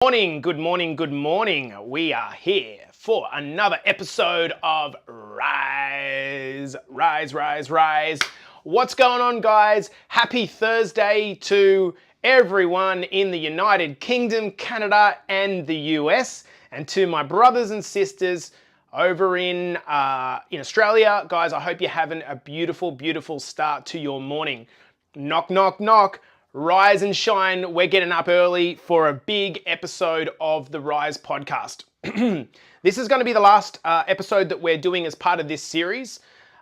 Morning, good morning, good morning. We are here for another episode of Rise. What's going on, guys? Happy Thursday to everyone in the United Kingdom, Canada, and the US, and to my brothers and sisters over in Australia. Guys, I hope you're having a beautiful, beautiful start to your morning. Knock, knock, knock. Rise and shine. We're getting up early for a big episode of the Rise podcast. This is going to be the last episode that we're doing as part of this series.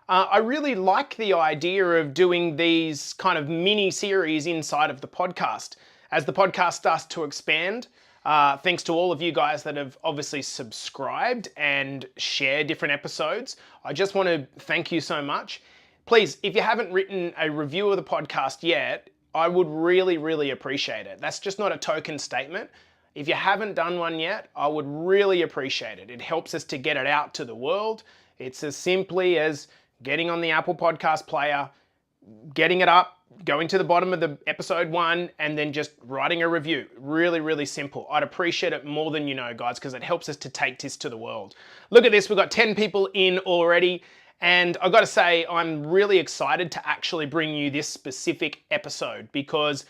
I really like the idea of doing these kind of mini series inside of the podcast. As the podcast starts to expand, thanks to all of you guys that have obviously subscribed and shared different episodes, I just want to thank you so much. Please, if you haven't written a review of the podcast yet, I would really, really appreciate it. That's just not a token statement. If you haven't done one yet, I would really appreciate it. It helps us to get it out to the world. It's as simply as getting on the Apple Podcast player, getting it up, going to the bottom of the episode 1, and then just writing a review. Really, really simple. I'd appreciate it more than you know, guys, because it helps us to take this to the world. Look at this. We've got 10 people in already. And I've got to say, I'm really excited to actually bring you this specific episode because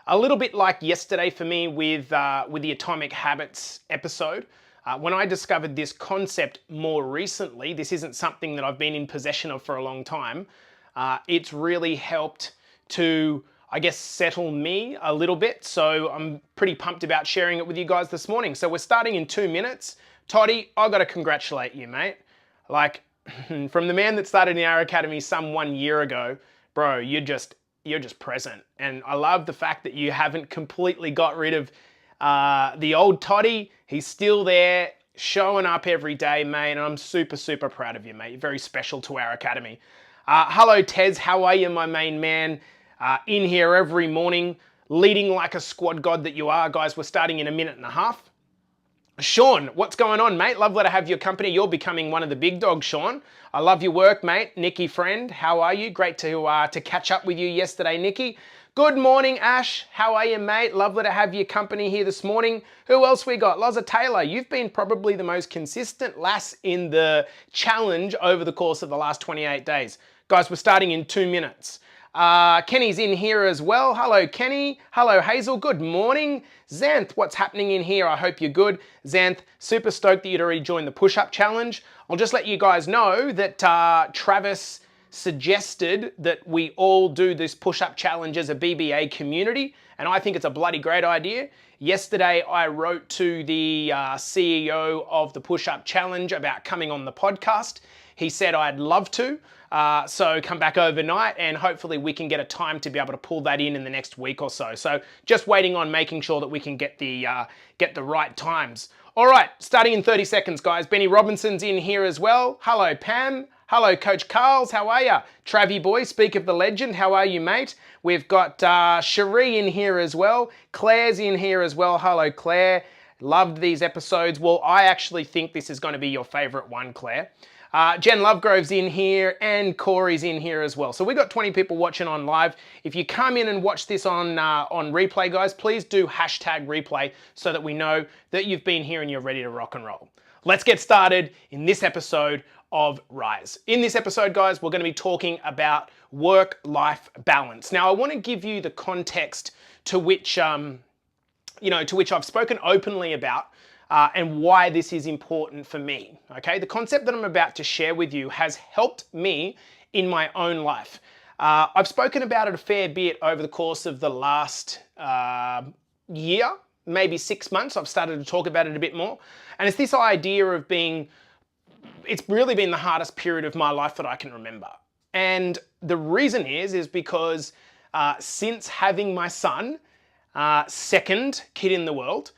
a little bit like yesterday for me with the Atomic Habits episode, when I discovered this concept more recently, this isn't something that I've been in possession of for a long time. It's really helped to, I guess, settle me a little bit. So I'm pretty pumped about sharing it with you guys this morning. So we're starting in 2 minutes. Toddy, I've got to congratulate you, mate. Like, from the man that started in our academy some 1 year ago, bro, you're just present. And I love the fact that you haven't completely got rid of the old Toddy. He's still there, showing up every day, mate. And I'm super, super proud of you, mate. You're very special to our academy. Hello, Tez. How are you, my main man? In here every morning, leading like a squad god that you are. Guys, we're starting in a minute and a half. Sean, what's going on, mate? Lovely to have your company. You're becoming one of the big dogs, Sean. I love your work, mate. Nikki, friend, how are you? Great to catch up with you yesterday, Nikki. Good morning, Ash. How are you, mate? Lovely to have your company here this morning. Who else we got? Loza Taylor, you've been probably the most consistent lass in the challenge over the course of the last 28 days. Guys, we're starting in 2 minutes. Kenny's in here as well. Hello, Kenny. Hello, Hazel. Good morning. Xanth, what's happening in here? I hope you're good. Xanth, super stoked that you'd already joined the push-up challenge. I'll just let you guys know that Travis suggested that we all do this push-up challenge as a BBA community, and I think it's a bloody great idea. Yesterday, I wrote to the CEO of the push-up challenge about coming on the podcast. He said I'd love to. So come back overnight and hopefully we can get a time to be able to pull that in the next week or so. So just waiting on making sure that we can get the right times. All right, starting in 30 seconds, guys. Benny Robinson's in here as well. Hello, Pam. Hello, Coach Carls. How are you? Travie boy, speak of the legend. How are you, mate? We've got Cherie in here as well. Claire's in here as well. Hello, Claire. Loved these episodes. Well, I actually think this is going to be your favorite one, Claire. Jen Lovegrove's in here and Corey's in here as well. So we got 20 people watching on live. If you come in and watch this on replay, guys, please do hashtag replay so that we know that you've been here and you're ready to rock and roll. Let's get started in this episode of Rise. In this episode, guys, we're going to be talking about work-life balance. Now, I want to give you the context to which, to which I've spoken openly about. And why this is important for me, okay? The concept that I'm about to share with you has helped me in my own life. I've spoken about it a fair bit over the course of the last year, maybe 6 months. I've started to talk about it a bit more. And it's this idea of it's really been the hardest period of my life that I can remember. And the reason is because since having my son, second kid in the world,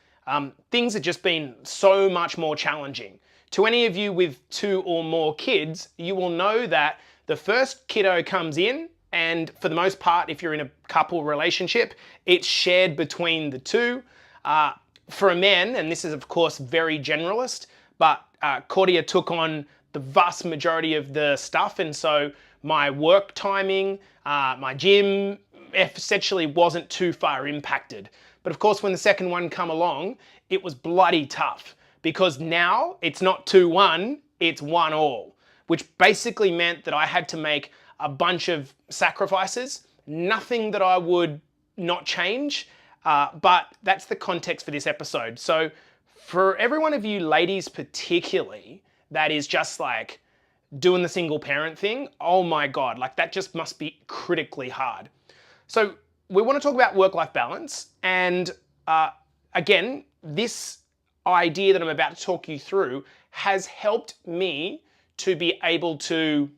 things have just been so much more challenging. To any of you with 2 or more kids, you will know that the first kiddo comes in, and for the most part, if you're in a couple relationship, it's shared between the two. For a man, and this is of course very generalist, but Claudia took on the vast majority of the stuff, and so my work timing, my gym, essentially wasn't too far impacted. But of course, when the second one come along, it was bloody tough because now it's not 2-1, it's 1-all, which basically meant that I had to make a bunch of sacrifices, nothing that I would not change, but that's the context for this episode. So for every one of you ladies particularly, that is just like doing the single parent thing, oh my God, like that just must be critically hard. So we want to talk about work-life balance. And again, this idea that I'm about to talk you through has helped me to be able to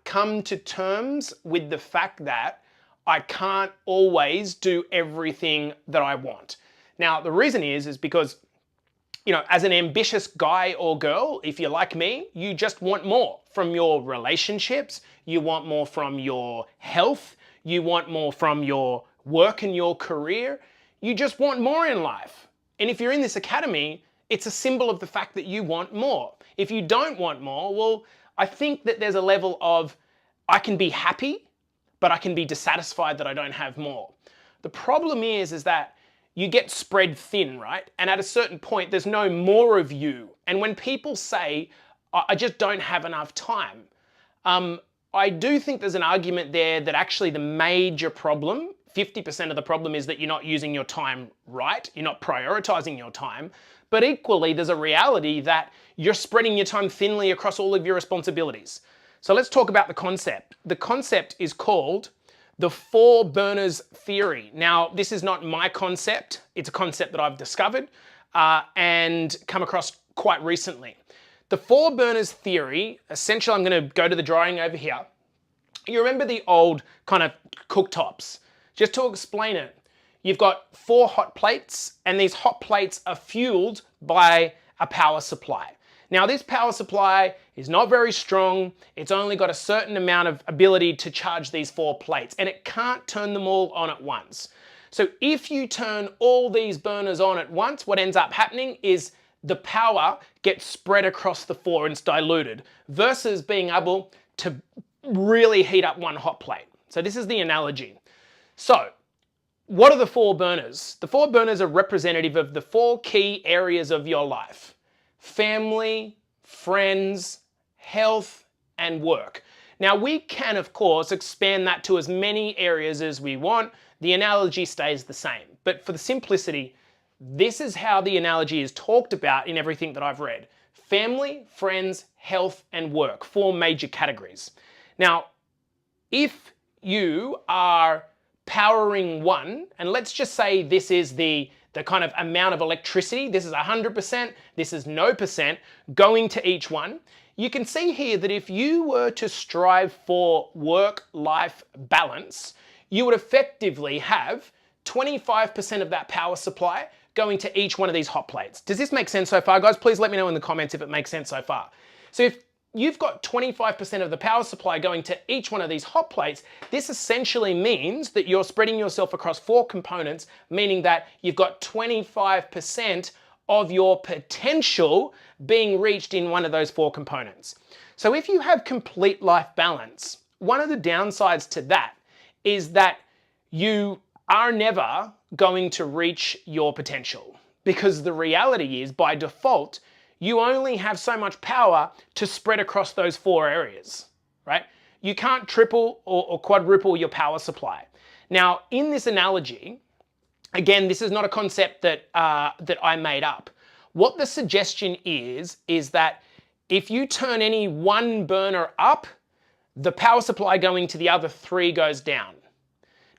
come to terms with the fact that I can't always do everything that I want. Now, the reason is because, you know, as an ambitious guy or girl, if you're like me, you just want more from your relationships, you want more from your health, you want more from your work and your career, you just want more in life. And if you're in this academy, it's a symbol of the fact that you want more. If you don't want more, well, I think that there's a level of, I can be happy, but I can be dissatisfied that I don't have more. The problem is that you get spread thin, right? And at a certain point, there's no more of you. And when people say, I just don't have enough time, I do think there's an argument there that actually the major problem, 50% of the problem, is that you're not using your time right, you're not prioritizing your time, but equally there's a reality that you're spreading your time thinly across all of your responsibilities. So let's talk about the concept. The concept is called the 4 burners theory. Now, this is not my concept. It's a concept that I've discovered and come across quite recently. The 4 burners theory, essentially, I'm going to go to the drawing over here. You remember the old kind of cooktops? Just to explain it, you've got 4 hot plates, and these hot plates are fueled by a power supply. Now, this power supply is not very strong. It's only got a certain amount of ability to charge these 4 plates, and it can't turn them all on at once. So if you turn all these burners on at once, what ends up happening is the power gets spread across the 4 and it's diluted, versus being able to really heat up one hot plate. So this is the analogy. So what are the 4 burners? The 4 burners are representative of the 4 key areas of your life: family, friends, health, and work. Now, we can, of course, expand that to as many areas as we want. The analogy stays the same. But for the simplicity, this is how the analogy is talked about in everything that I've read. Family, friends, health, and work, 4 major categories. Now, if you are powering one, and let's just say this is the kind of amount of electricity, this is 100%, this is no percent, going to each one, you can see here that if you were to strive for work-life balance, you would effectively have 25% of that power supply going to each one of these hot plates. Does this make sense so far, guys? Please let me know in the comments if it makes sense so far. So if you've got 25% of the power supply going to each one of these hot plates, this essentially means that you're spreading yourself across 4 components, meaning that you've got 25% of your potential being reached in one of those 4 components. So if you have complete life balance, one of the downsides to that is that you are never going to reach your potential, because the reality is, by default, you only have so much power to spread across those 4 areas, right? You can't triple or quadruple your power supply. Now, in this analogy, again, this is not a concept that I made up. What the suggestion is that if you turn any one burner up, the power supply going to the other 3 goes down.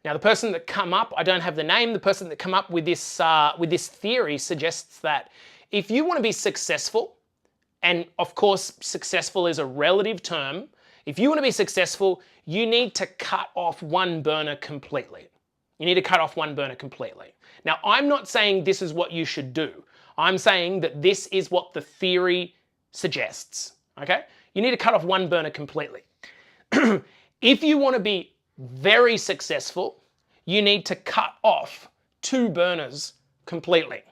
Now, the person that come up, I don't have the name, the person that come up with this theory suggests that if you want to be successful, and of course, successful is a relative term, if you want to be successful, you need to cut off one burner completely. You need to cut off one burner completely. Now, I'm not saying this is what you should do. I'm saying that this is what the theory suggests, okay? You need to cut off one burner completely. If you want to be very successful, you need to cut off 2 burners completely.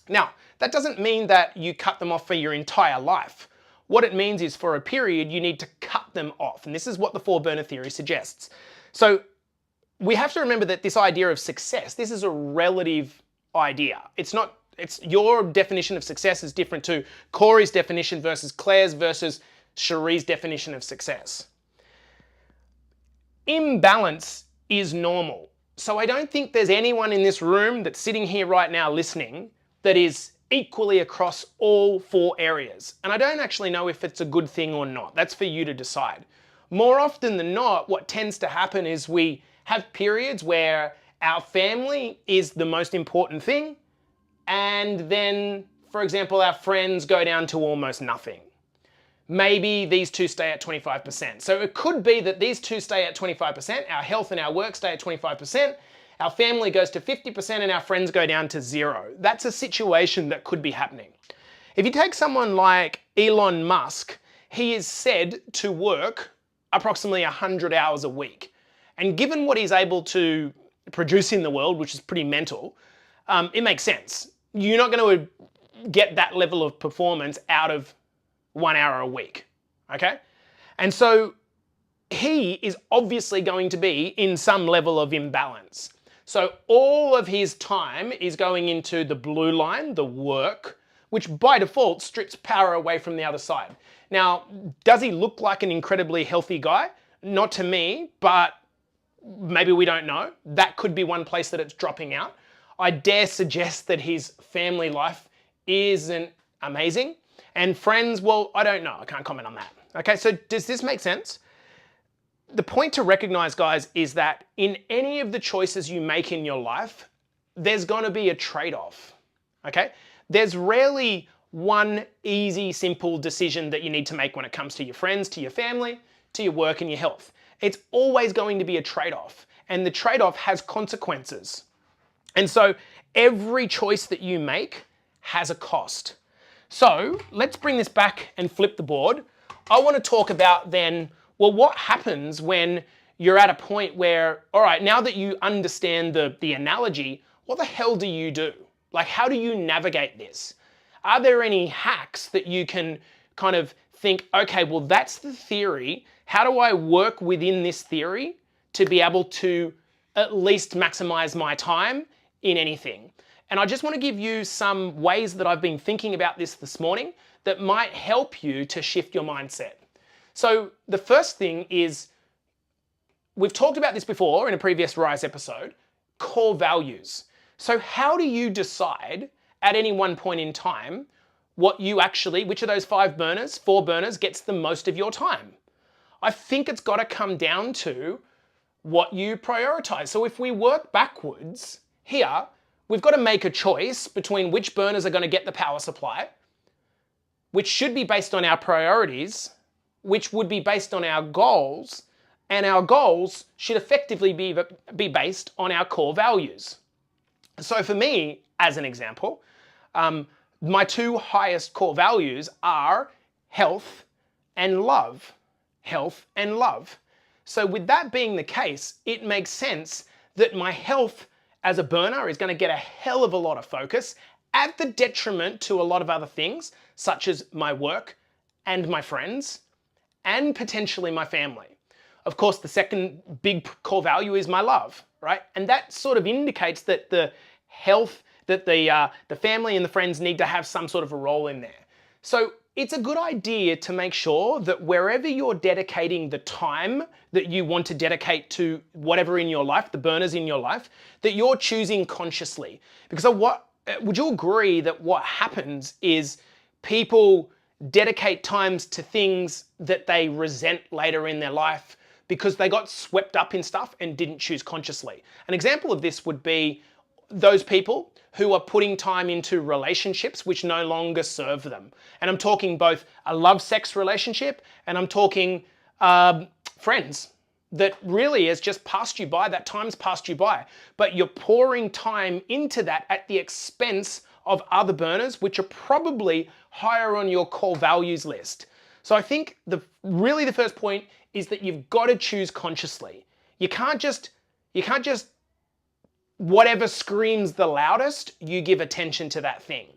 Now, that doesn't mean that you cut them off for your entire life. What it means is, for a period, you need to cut them off. And this is what the 4 burner theory suggests. So we have to remember that this idea of success, this is a relative idea. It's not It's your definition of success is different to Corey's definition versus Claire's versus Cherie's definition of success. Imbalance is normal. So I don't think there's anyone in this room that's sitting here right now listening that is equally across all 4 areas. And I don't actually know if it's a good thing or not. That's for you to decide. More often than not, what tends to happen is we have periods where our family is the most important thing, and then, for example, our friends go down to almost nothing. Maybe these two stay at 25%. So it could be that these two stay at 25%, our health and our work stay at 25%, our family goes to 50%, and our friends go down to 0. That's a situation that could be happening. If you take someone like Elon Musk, he is said to work approximately 100 hours a week. And given what he's able to produce in the world, which is pretty mental, it makes sense. You're not going to get that level of performance out of 1 hour a week, okay? And so he is obviously going to be in some level of imbalance. So all of his time is going into the blue line, the work, which by default strips power away from the other side. Now, does he look like an incredibly healthy guy? Not to me, but maybe we don't know. That could be one place that it's dropping out. I dare suggest that his family life isn't amazing. And friends, well, I don't know. I can't comment on that. Okay, so does this make sense? The point to recognize, guys, is that in any of the choices you make in your life, there's going to be a trade-off. Okay? There's rarely one easy, simple decision that you need to make when it comes to your friends, to your family, to your work and your health. It's always going to be a trade-off, and the trade-off has consequences. And so every choice that you make has a cost. So let's bring this back and flip the board. I want to talk about then, well, what happens when you're at a point where, all right, now that you understand the analogy, what the hell do you do? Like, how do you navigate this? Are there any hacks that you can kind of think, okay, well, that's the theory. How do I work within this theory to be able to at least maximize my time in anything? And I just want to give you some ways that I've been thinking about this morning that might help you to shift your mindset. So the first thing is, we've talked about this before in a previous Rise episode, core values. So how do you decide at any one point in time which of those 4 burners gets the most of your time? I think it's got to come down to what you prioritize. So if we work backwards here, we've got to make a choice between which burners are going to get the power supply, which should be based on our priorities, which would be based on our goals, and our goals should effectively be based on our core values. So for me, as an example, my 2 highest core values are health and love. Health and love. So with that being the case, it makes sense that my health as a burner is going to get a hell of a lot of focus at the detriment to a lot of other things, such as my work and my friends, and potentially my family. Of course, the second big core value is my love, right? And that sort of indicates that the health, that the family and the friends need to have some sort of a role in there. So it's a good idea to make sure that wherever you're dedicating the time that you want to dedicate to whatever in your life, the burners in your life, that you're choosing consciously. Because would you agree that what happens is people dedicate times to things that they resent later in their life because they got swept up in stuff and didn't choose consciously? An example of this would be those people who are putting time into relationships which no longer serve them. And I'm talking both a love-sex relationship, and I'm talking friends that really has just passed you by, that time's passed you by. But you're pouring time into that at the expense of other burners, which are probably higher on your core values list. So I think really the first point is that you've got to choose consciously. You can't just whatever screams the loudest, you give attention to that thing.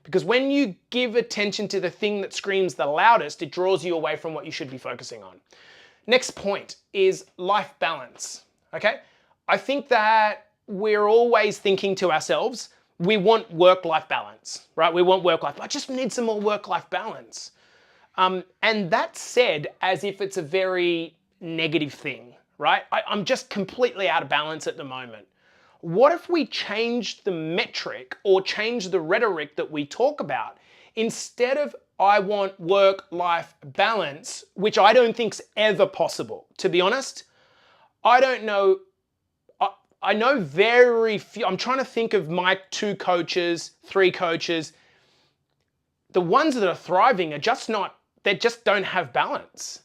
Because when you give attention to the thing that screams the loudest, it draws you away from what you should be focusing on. Next point is life balance, okay? I think that we're always thinking to ourselves, We want work-life balance, right? We want work-life. I just need some more work-life balance. And that's said as if it's a very negative thing, right? I'm just completely out of balance at the moment. What if we changed the metric or changed the rhetoric that we talk about? Instead of I want work-life balance, which I don't think's ever possible, to be honest. I don't know. I know very few. I'm trying to think of my 2 coaches, 3 coaches. The ones that are thriving are just not, they just don't have balance.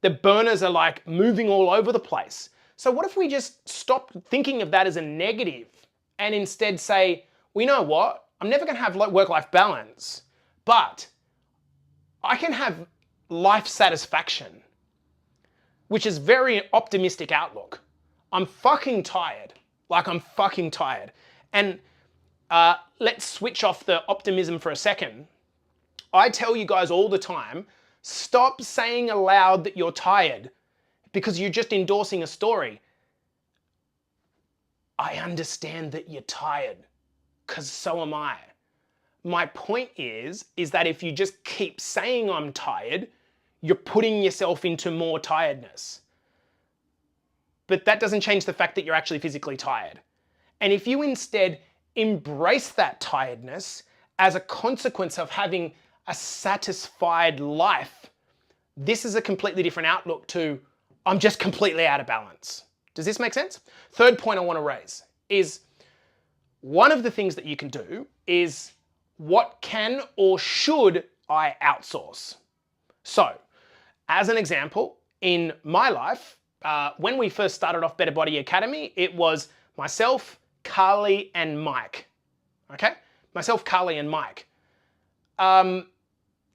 The burners are like moving all over the place. So what if we just stop thinking of that as a negative and instead say, well, you know what? I'm never going to have work-life balance, but I can have life satisfaction, which is very optimistic outlook. I'm fucking tired. Like, I'm fucking tired. And let's switch off the optimism for a second. I tell you guys all the time, stop saying aloud that you're tired because you're just endorsing a story. I understand that you're tired because so am I. My point is that if you just keep saying I'm tired, you're putting yourself into more tiredness. But that doesn't change the fact that you're actually physically tired. And if you instead embrace that tiredness as a consequence of having a satisfied life, this is a completely different outlook to I'm just completely out of balance. Does this make sense? Third point I want to raise is one of the things that you can do is what can or should I outsource? So, as an example, in my life, when we first started off Better Body Academy, it was myself, Carly, and Mike. Okay? Myself, Carly, and Mike.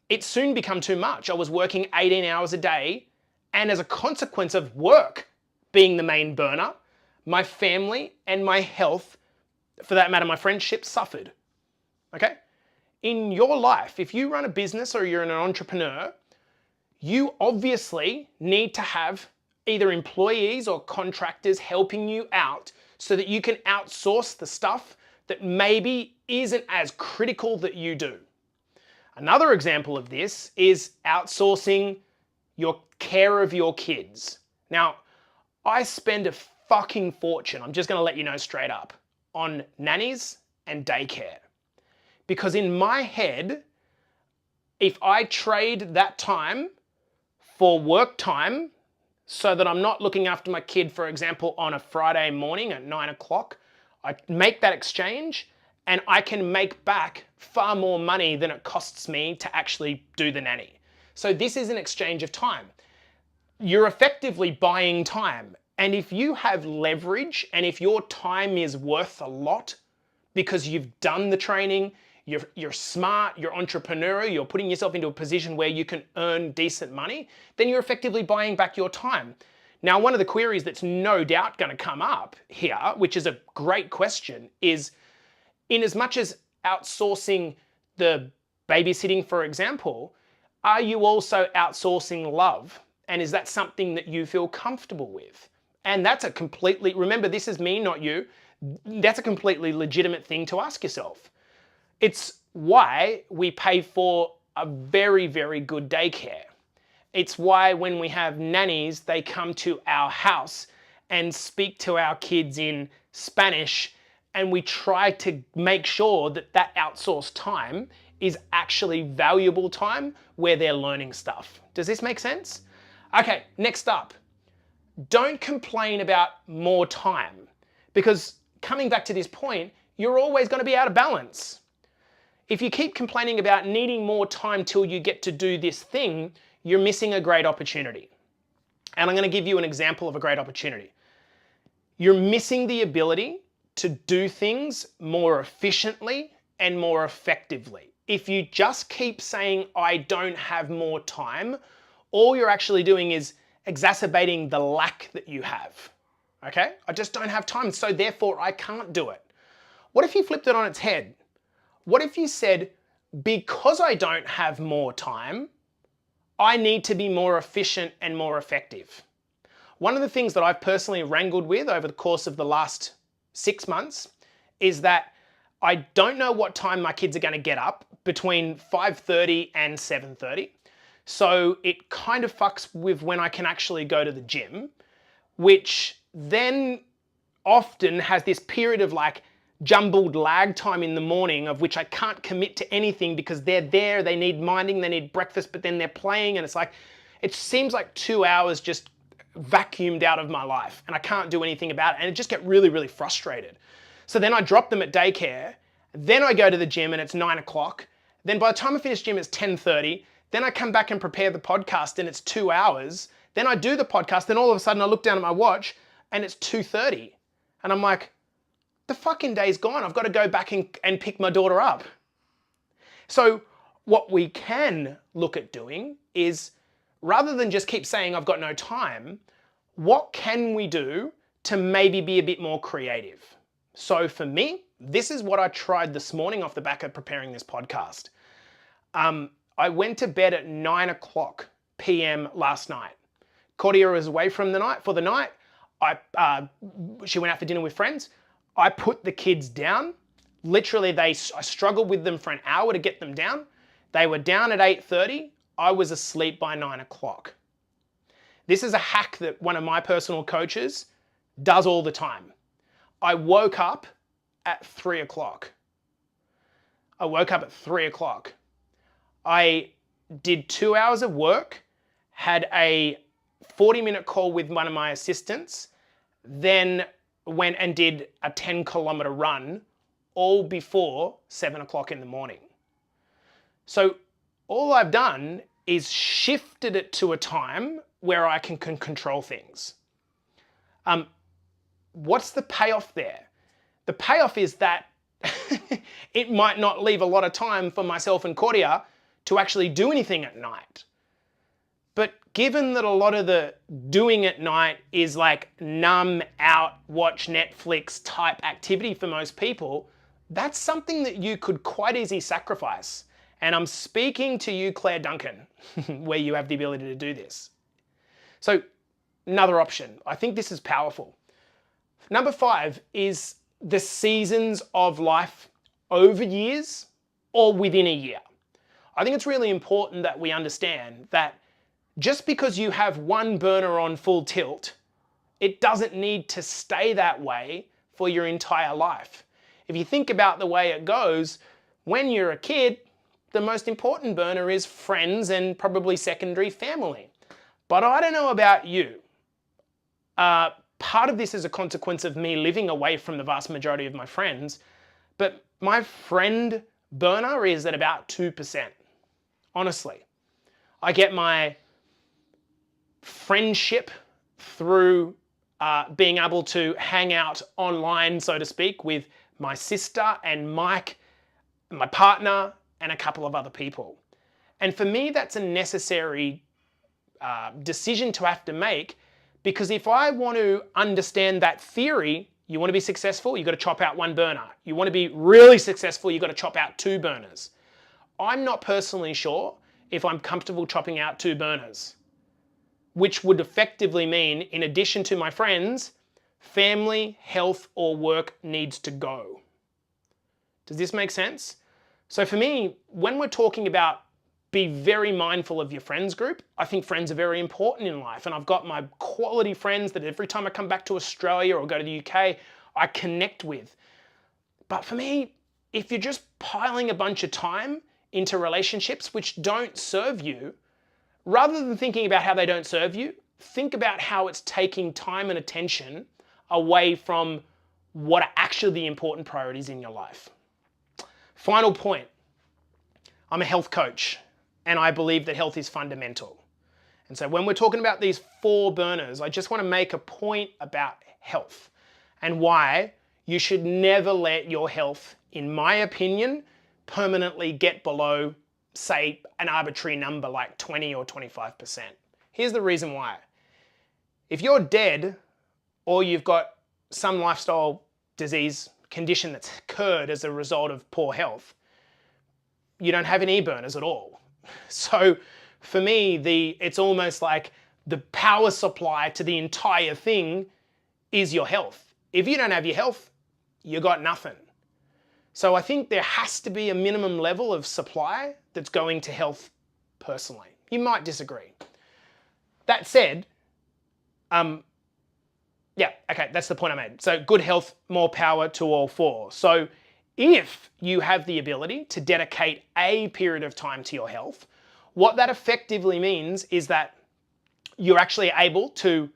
It soon became too much. I was working 18 hours a day, and as a consequence of work being the main burner, my family and my health, for that matter, my friendships suffered. Okay? In your life, if you run a business or you're an entrepreneur, you obviously need to have either employees or contractors helping you out so that you can outsource the stuff that maybe isn't as critical that you do. Another example of this is outsourcing your care of your kids. Now, I spend a fucking fortune, I'm just going to let you know straight up, on nannies and daycare. Because in my head, if I trade that time for work time so that I'm not looking after my kid, for example, on a Friday morning at 9 o'clock, I make that exchange and I can make back far more money than it costs me to actually do the nanny. So this is an exchange of time. You're effectively buying time. And if you have leverage and if your time is worth a lot because you've done the training, you're smart, you're entrepreneurial, you're putting yourself into a position where you can earn decent money, then you're effectively buying back your time. Now, one of the queries that's no doubt going to come up here, which is a great question, is in as much as outsourcing the babysitting, for example, are you also outsourcing love? And is that something that you feel comfortable with? And that's a completely, remember, this is me, not you. That's a completely legitimate thing to ask yourself. It's why we pay for a very, very good daycare. It's why when we have nannies, they come to our house and speak to our kids in Spanish, and we try to make sure that that outsourced time is actually valuable time where they're learning stuff. Does this make sense? Okay, next up. Don't complain about more time, because coming back to this point, you're always going to be out of balance. If you keep complaining about needing more time till you get to do this thing, you're missing a great opportunity. And I'm going to give you an example of a great opportunity. You're missing the ability to do things more efficiently and more effectively. If you just keep saying, I don't have more time, all you're actually doing is exacerbating the lack that you have. Okay? I just don't have time, so therefore I can't do it. What if you flipped it on its head? What if you said, because I don't have more time, I need to be more efficient and more effective? One of the things that I've personally wrangled with over the course of the last 6 months is that I don't know what time my kids are going to get up between 5:30 and 7:30. So it kind of fucks with when I can actually go to the gym, which then often has this period of like jumbled lag time in the morning of which I can't commit to anything because they're there, they need minding, they need breakfast, but then they're playing, and it's like, it seems like 2 hours just vacuumed out of my life and I can't do anything about it, and I just get really, really frustrated. So then I drop them at daycare, then I go to the gym and it's 9 o'clock. Then by the time I finish gym, it's 10:30. Then I come back and prepare the podcast and it's 2 hours. Then I do the podcast, then all of a sudden I look down at my watch and it's 2:30. And I'm like, the fucking day's gone. I've got to go back and pick my daughter up. So what we can look at doing is, rather than just keep saying I've got no time, what can we do to maybe be a bit more creative? So for me, this is what I tried this morning off the back of preparing this podcast. I went to bed at 9 o'clock p.m. last night. Cordia was away for the night. She went out for dinner with friends. I put the kids down. Literally, I struggled with them for an hour to get them down. They were down at 8:30. I was asleep by 9 o'clock. This is a hack that one of my personal coaches does all the time. I woke up at 3 o'clock. I did 2 hours of work, had a 40-minute call with one of my assistants, then went and did a 10-kilometer run, all before 7 o'clock in the morning. So all I've done is shifted it to a time where I can control things. What's the payoff there? The payoff is that it might not leave a lot of time for myself and Cordia to actually do anything at night. But given that a lot of the doing at night is like numb out, watch Netflix type activity for most people, that's something that you could quite easily sacrifice. And I'm speaking to you, Claire Duncan, where you have the ability to do this. So another option, I think this is powerful. Number 5 is the seasons of life over years or within a year. I think it's really important that we understand that just because you have one burner on full tilt, it doesn't need to stay that way for your entire life. If you think about the way it goes, when you're a kid, the most important burner is friends and probably secondary family. But I don't know about you. Part of this is a consequence of me living away from the vast majority of my friends, but my friend burner is at about 2%. Honestly, I get my friendship through being able to hang out online, so to speak, with my sister and Mike, my partner, and a couple of other people. And for me, that's a necessary decision to have to make, because if I want to understand that theory, you want to be successful, you've got to chop out one burner. You want to be really successful, you've got to chop out 2 burners. I'm not personally sure if I'm comfortable chopping out 2 burners, which would effectively mean, in addition to my friends, family, health, or work needs to go. Does this make sense? So for me, when we're talking about be very mindful of your friends group, I think friends are very important in life. And I've got my quality friends that every time I come back to Australia or go to the UK, I connect with. But for me, if you're just piling a bunch of time into relationships which don't serve you, rather than thinking about how they don't serve you, think about how it's taking time and attention away from what are actually the important priorities in your life. Final point. I'm a health coach, and I believe that health is fundamental. And so when we're talking about these 4 burners, I just want to make a point about health and why you should never let your health, in my opinion, permanently get below, say, an arbitrary number like 20 or 25%. Here's the reason why. If you're dead or you've got some lifestyle disease condition that's occurred as a result of poor health, you don't have any burners at all. So for me, it's almost like the power supply to the entire thing is your health. If you don't have your health, you got nothing. So I think there has to be a minimum level of supply that's going to health personally. You might disagree. That said, yeah, okay, that's the point I made. So good health, more power to all four. So if you have the ability to dedicate a period of time to your health, what that effectively means is that you're actually able to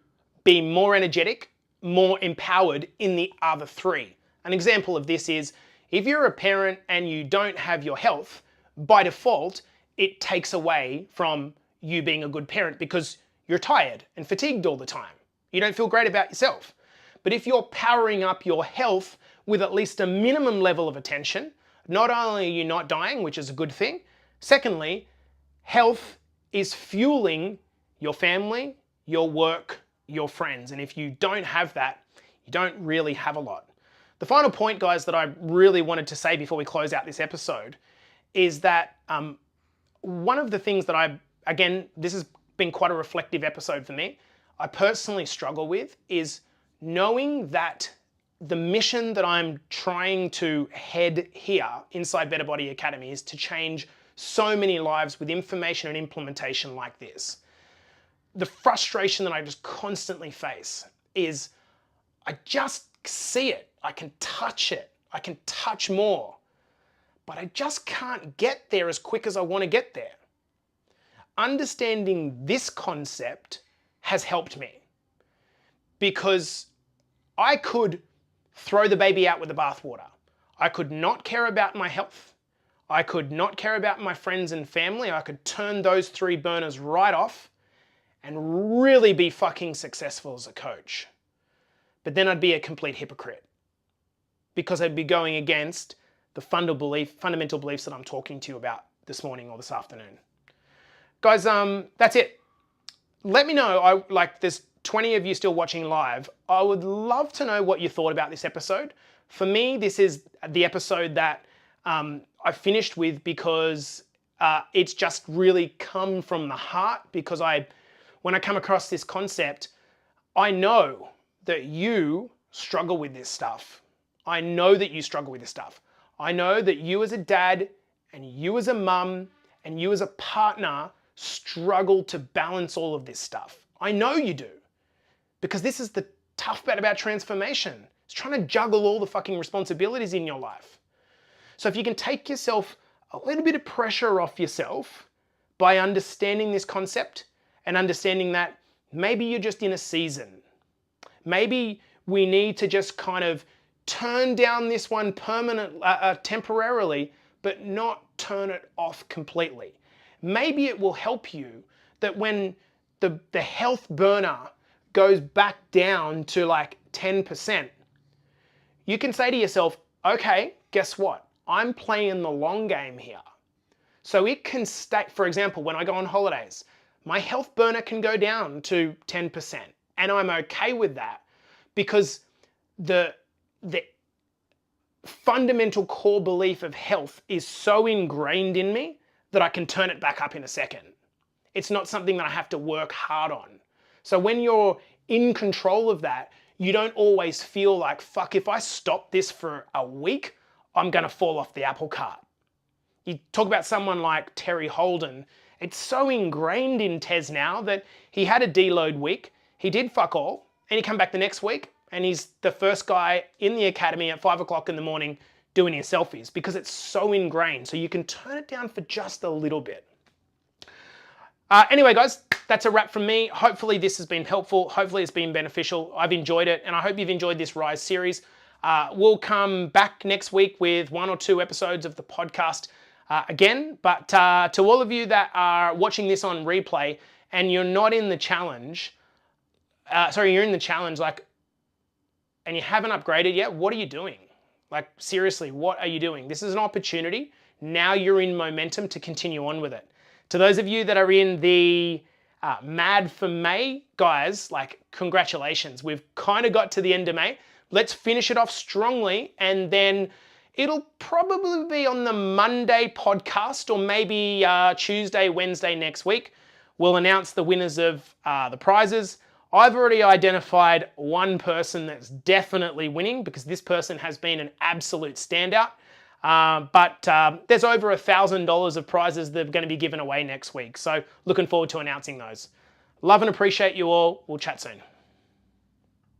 be more energetic, more empowered in the other three. An example of this is if you're a parent and you don't have your health, by default, it takes away from you being a good parent because you're tired and fatigued all the time. You don't feel great about yourself. But if you're powering up your health with at least a minimum level of attention, not only are you not dying, which is a good thing, secondly, health is fueling your family, your work, your friends. And if you don't have that, you don't really have a lot. The final point, guys, that I really wanted to say before we close out this episode is that one of the things that again, this has been quite a reflective episode for me, I personally struggle with is knowing that the mission that I'm trying to head here inside Better Body Academy is to change so many lives with information and implementation like this. The frustration that I just constantly face is I just see it. I can touch it. I can touch more. But I just can't get there as quick as I want to get there. Understanding this concept has helped me because I could throw the baby out with the bathwater. I could not care about my health. I could not care about my friends and family. I could turn those three burners right off and really be fucking successful as a coach. But then I'd be a complete hypocrite because I'd be going against the fundamental beliefs that I'm talking to you about this morning or this afternoon. Guys, that's it. Let me know, there's 20 of you still watching live. I would love to know what you thought about this episode. For me, this is the episode that I finished with because it's just really come from the heart because when I come across this concept, I know that you struggle with this stuff. I know that you struggle with this stuff. I know that you as a dad and you as a mum and you as a partner struggle to balance all of this stuff. I know you do. Because this is the tough bit about transformation. It's trying to juggle all the fucking responsibilities in your life. So if you can take yourself a little bit of pressure off yourself by understanding this concept and understanding that maybe you're just in a season. Maybe we need to just kind of turn down this one temporarily, but not turn it off completely. Maybe it will help you that when the health burner goes back down to like 10%, you can say to yourself, okay, guess what? I'm playing the long game here. So it can stay, for example, when I go on holidays, my health burner can go down to 10%. And I'm okay with that because the fundamental core belief of health is so ingrained in me that I can turn it back up in a second. It's not something that I have to work hard on. So when you're in control of that, you don't always feel like, fuck, if I stop this for a week, I'm gonna fall off the apple cart. You talk about someone like Terry Holden, it's so ingrained in Tez now that he had a deload week, he did fuck all, and he come back the next week, and he's the first guy in the academy at 5 o'clock in the morning doing his selfies because it's so ingrained. So you can turn it down for just a little bit. Anyway, guys, that's a wrap from me. Hopefully this has been helpful. Hopefully it's been beneficial. I've enjoyed it, and I hope you've enjoyed this Rise series. We'll come back next week with 1 or 2 episodes of the podcast again. But to all of you that are watching this on replay and you're not in the challenge, you're in the challenge, and you haven't upgraded yet, what are you doing? Like, seriously, what are you doing? This is an opportunity. Now you're in momentum to continue on with it. To those of you that are in the Mad for May, guys, congratulations. We've kind of got to the end of May. Let's finish it off strongly, and then it'll probably be on the Monday podcast or maybe Tuesday, Wednesday next week. We'll announce the winners of the prizes. I've already identified one person that's definitely winning because this person has been an absolute standout. But there's over $1,000 of prizes that are going to be given away next week. So looking forward to announcing those. Love and appreciate you all. We'll chat soon.